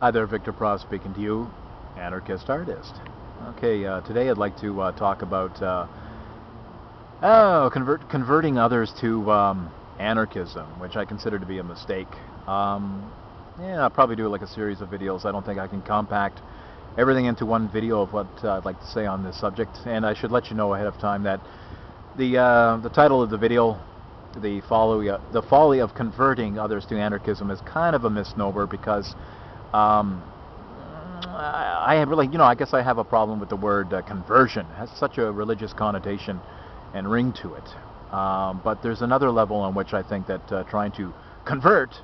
Hi there, Victor Pross speaking to you, anarchist artist. Okay, today I'd like to talk about converting others to anarchism, which I consider to be a mistake. Yeah, I'll probably do like a series of videos. I don't think I can compact everything into one video of what I'd like to say on this subject, and I should let you know ahead of time that the title of the video, the folly of converting others to anarchism, is kind of a misnomer because um, I have really, I guess I have a problem with the word conversion. It has such a religious connotation and ring to it. But there's another level on which I think that trying to convert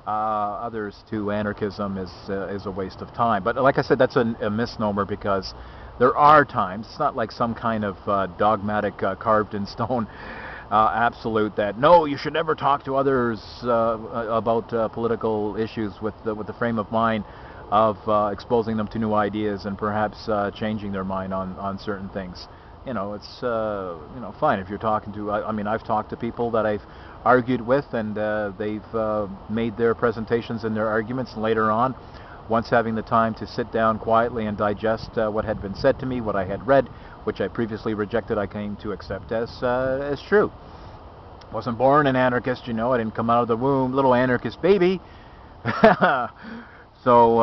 others to anarchism is a waste of time. But like I said, that's a misnomer because there are times. It's not like some kind of dogmatic, carved in stone absolute that no, you should never talk to others about political issues with the frame of mind of exposing them to new ideas and perhaps changing their mind on certain things. It's fine if you're talking to. I mean, I've talked to people that I've argued with, and they've made their presentations and their arguments. And later on, once having the time to sit down quietly and digest what had been said to me, what I had read, which I previously rejected, I came to accept as true. Wasn't born an anarchist, I didn't come out of the womb little anarchist baby. So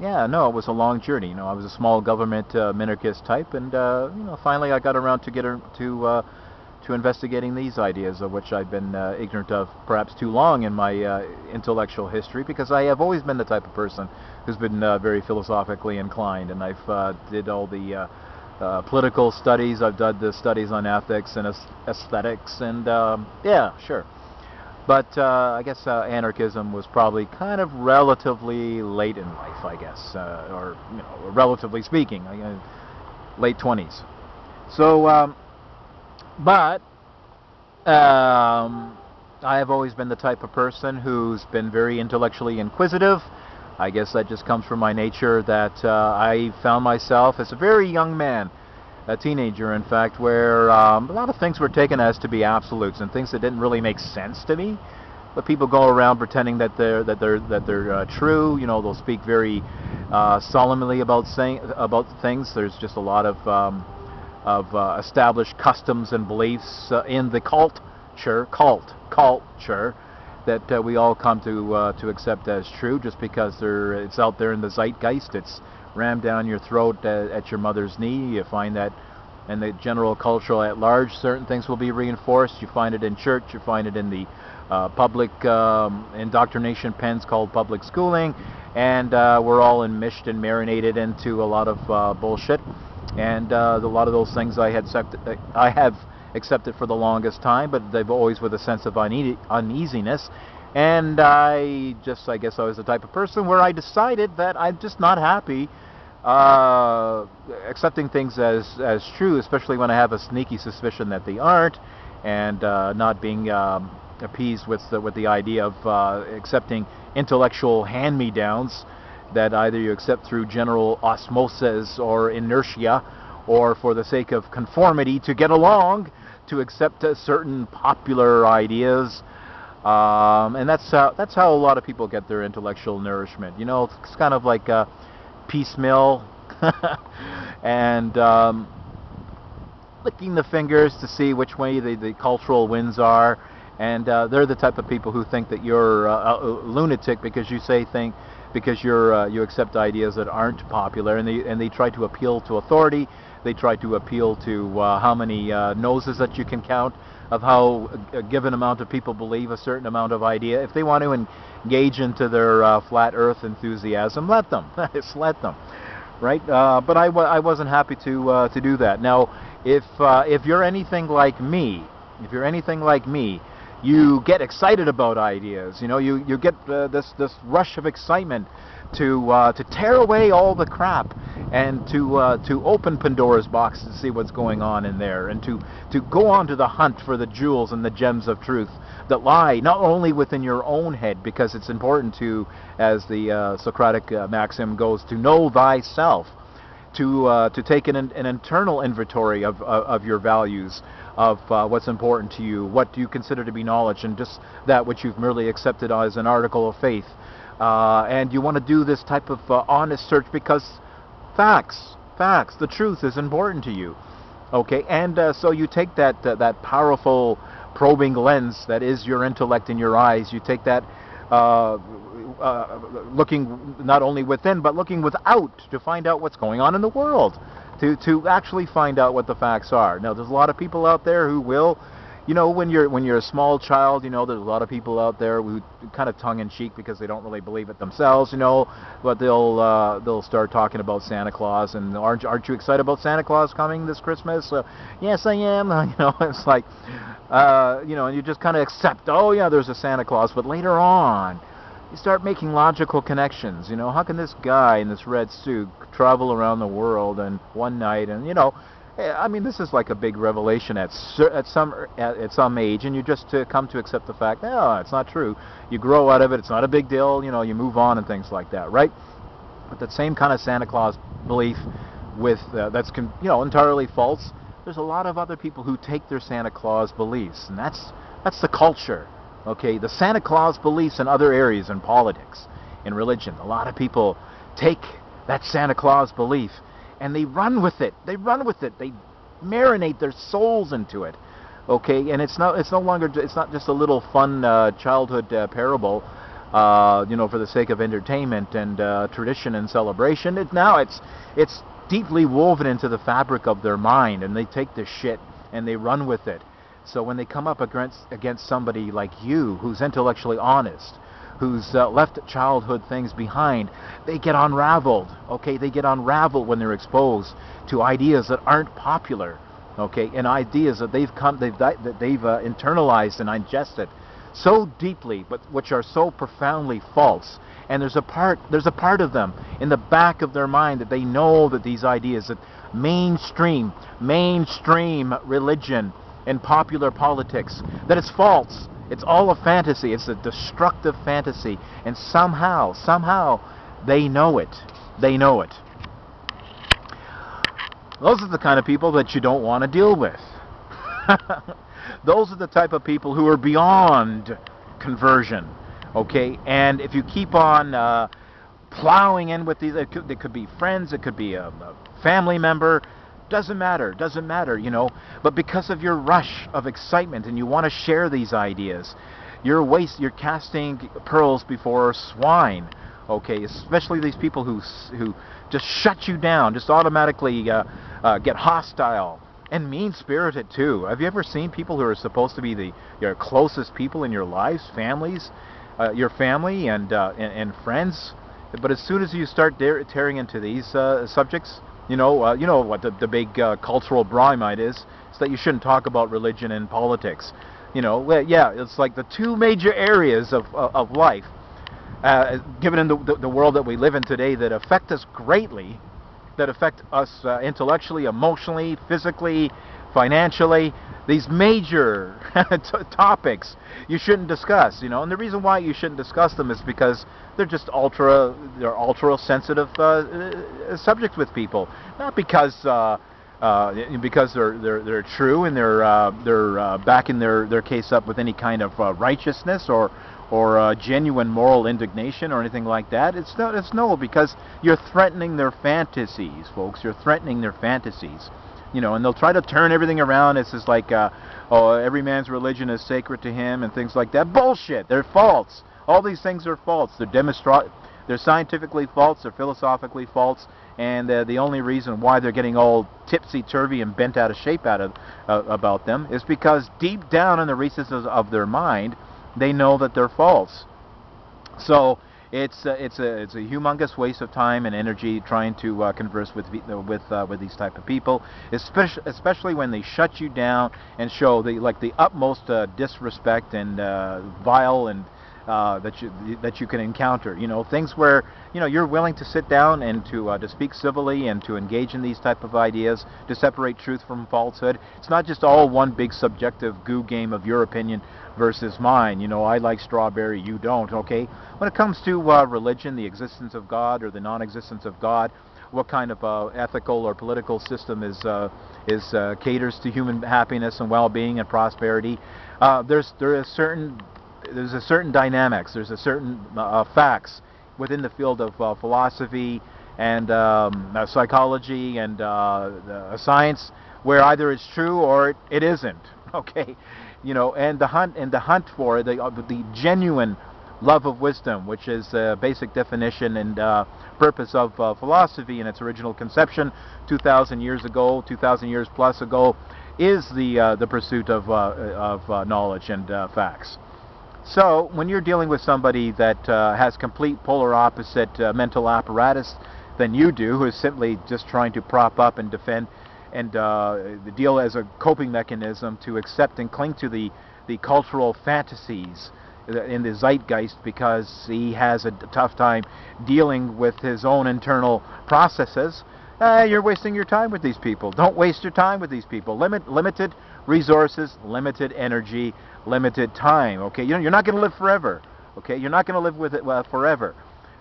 yeah, no, it was a long journey. I was a small government minarchist type, and finally I got around to to investigating these ideas, of which I've been ignorant of perhaps too long in my intellectual history, because I have always been the type of person who's been very philosophically inclined, and I've did all the political studies. I've done the studies on ethics and aesthetics, and yeah, sure. But I guess anarchism was probably kind of relatively late in life, I guess, or relatively speaking, late 20s. So, but I have always been the type of person who's been very intellectually inquisitive. I guess that just comes from my nature, that I found myself as a very young man, a teenager in fact, where a lot of things were taken as to be absolutes and things that didn't really make sense to me. But people go around pretending that they're true. They'll speak very solemnly about things. There's just a lot of established customs and beliefs in the culture that we all come to accept as true, just because it's out there in the zeitgeist. It's rammed down your throat at your mother's knee. You find that in the general culture at large, certain things will be reinforced. You find it in church. You find it in the public indoctrination pens called public schooling, and we're all enmeshed and marinated into a lot of bullshit. And a lot of those things I have accepted for the longest time, but they've always with a sense of uneasiness. And I guess I was the type of person where I decided that I'm just not happy accepting things as true, especially when I have a sneaky suspicion that they aren't, and not being appeased with the idea of accepting intellectual hand-me-downs that either you accept through general osmosis or inertia, or for the sake of conformity to get along, to accept certain popular ideas. And that's how a lot of people get their intellectual nourishment. It's kind of like piecemeal and licking the fingers to see which way the cultural winds are. And they're the type of people who think that you're a lunatic because you you accept ideas that aren't popular, and they try to appeal to authority. They try to appeal to how many noses that you can count of how a given amount of people believe a certain amount of idea. If they want to engage into their flat earth enthusiasm, let them. Just let them, right? But I wasn't happy to do that. Now, if you're anything like me, you get excited about ideas. You get this rush of excitement to tear away all the crap, and to open Pandora's box to see what's going on in there, and to go on to the hunt for the jewels and the gems of truth that lie not only within your own head, because it's important to, as the Socratic maxim goes, to know thyself, to take an internal inventory of your values, of what's important to you, what do you consider to be knowledge, and just that which you've merely accepted as an article of faith. and you want to do this type of honest search because facts, the truth is important to you. Okay, and so you take that powerful probing lens that is your intellect in your eyes. You take that looking not only within but looking without to find out what's going on in the world, to actually find out what the facts are. Now, there's a lot of people out there who will, when you're a small child, there's a lot of people out there who kind of tongue-in-cheek because they don't really believe it themselves, but they'll start talking about Santa Claus, and aren't you excited about Santa Claus coming this Christmas? Yes, I am. It's like, and you just kind of accept, oh yeah, there's a Santa Claus, but later on, you start making logical connections. How can this guy in this red suit travel around the world and one night, and this is like a big revelation at some age, and you just come to accept the fact, no, it's not true. You grow out of it. It's not a big deal. You move on and things like that, right? But that same kind of Santa Claus belief that's entirely false. There's a lot of other people who take their Santa Claus beliefs, and that's the culture. Okay, the Santa Claus beliefs in other areas, in politics, in religion. A lot of people take that Santa Claus belief and they run with it. They marinate their souls into it. Okay, and it's not just a little fun childhood parable, for the sake of entertainment and tradition and celebration. It's deeply woven into the fabric of their mind, and they take this shit and they run with it. So when they come up against somebody like you, who's intellectually honest, who's left childhood things behind, they get unraveled. Okay, they get unraveled when they're exposed to ideas that aren't popular. Okay, and ideas that they've internalized and ingested so deeply, but which are so profoundly false. And there's a part of them in the back of their mind that they know that these ideas, that mainstream religion and popular politics, that it's false. It's all a fantasy. It's a destructive fantasy. And somehow, they know it. They know it. Those are the kind of people that you don't want to deal with. Those are the type of people who are beyond conversion. Okay? And if you keep on plowing in with these, it could be friends, it could be a family member, doesn't matter, but because of your rush of excitement and you want to share these ideas, you're casting pearls before swine. Okay, especially these people who just shut you down, just automatically get hostile and mean-spirited too. Have you ever seen people who are supposed to be your closest people in your lives, your family and friends, but as soon as you start tearing into these subjects, you know what the big cultural bromide is? It's that you shouldn't talk about religion and politics. It's like the two major areas of life, given in the world that we live in today, that affect us greatly, that affect us intellectually, emotionally, physically, financially. These major topics you shouldn't discuss, and the reason why you shouldn't discuss them is because they're just ultra sensitive subjects with people, not because they're true and they're backing their case up with any kind of righteousness or genuine moral indignation or anything like that. It's because you're threatening their fantasies, folks. You're threatening their fantasies. And they'll try to turn everything around. It's just like, every man's religion is sacred to him and things like that. Bullshit. They're false. All these things are false. They're scientifically false. They're philosophically false. And the only reason why they're getting all tipsy-turvy and bent out of shape about them is because deep down in the recesses of their mind, they know that they're false. So it's a humongous waste of time and energy trying to converse with these type of people, especially when they shut you down and show the utmost disrespect and vile and that you can encounter. Things where you're willing to sit down and to speak civilly and to engage in these type of ideas, to separate truth from falsehood. It's not just all one big subjective goo game of your opinion versus mine. I like strawberry, you don't. Okay. When it comes to religion, the existence of God or the non-existence of God, what kind of ethical or political system is caters to human happiness and well-being and prosperity, there's a certain dynamics, there's a certain facts within the field of philosophy and psychology and science, where either it's true or it isn't. Okay, you know, and the hunt for the genuine love of wisdom, which is the basic definition and purpose of philosophy in its original conception 2,000 years ago, 2,000 years plus ago, is the pursuit of knowledge and facts. So when you're dealing with somebody that has complete polar opposite mental apparatus than you do, who is simply just trying to prop up and defend and deal as a coping mechanism to accept and cling to the cultural fantasies in the zeitgeist because he has a tough time dealing with his own internal processes, you're wasting your time with these people. Don't waste your time with these people. Limited resources, limited energy, limited time. Okay, you're not going to live forever. Okay, you're not going to live with it forever.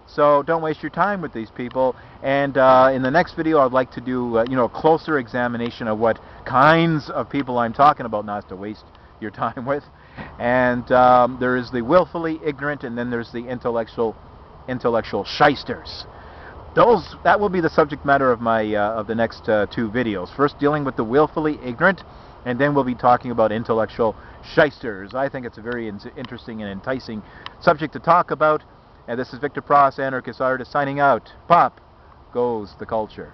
So don't waste your time with these people. And in the next video, I'd like to do a closer examination of what kinds of people I'm talking about, not to waste your time with. And there is the willfully ignorant, and then there's the intellectual shysters. That will be the subject matter of my of the next two videos. First, dealing with the willfully ignorant, and then we'll be talking about intellectual shysters. I think it's a very interesting and enticing subject to talk about. And this is Victor Pross, anarchist artist, signing out. Pop goes the culture.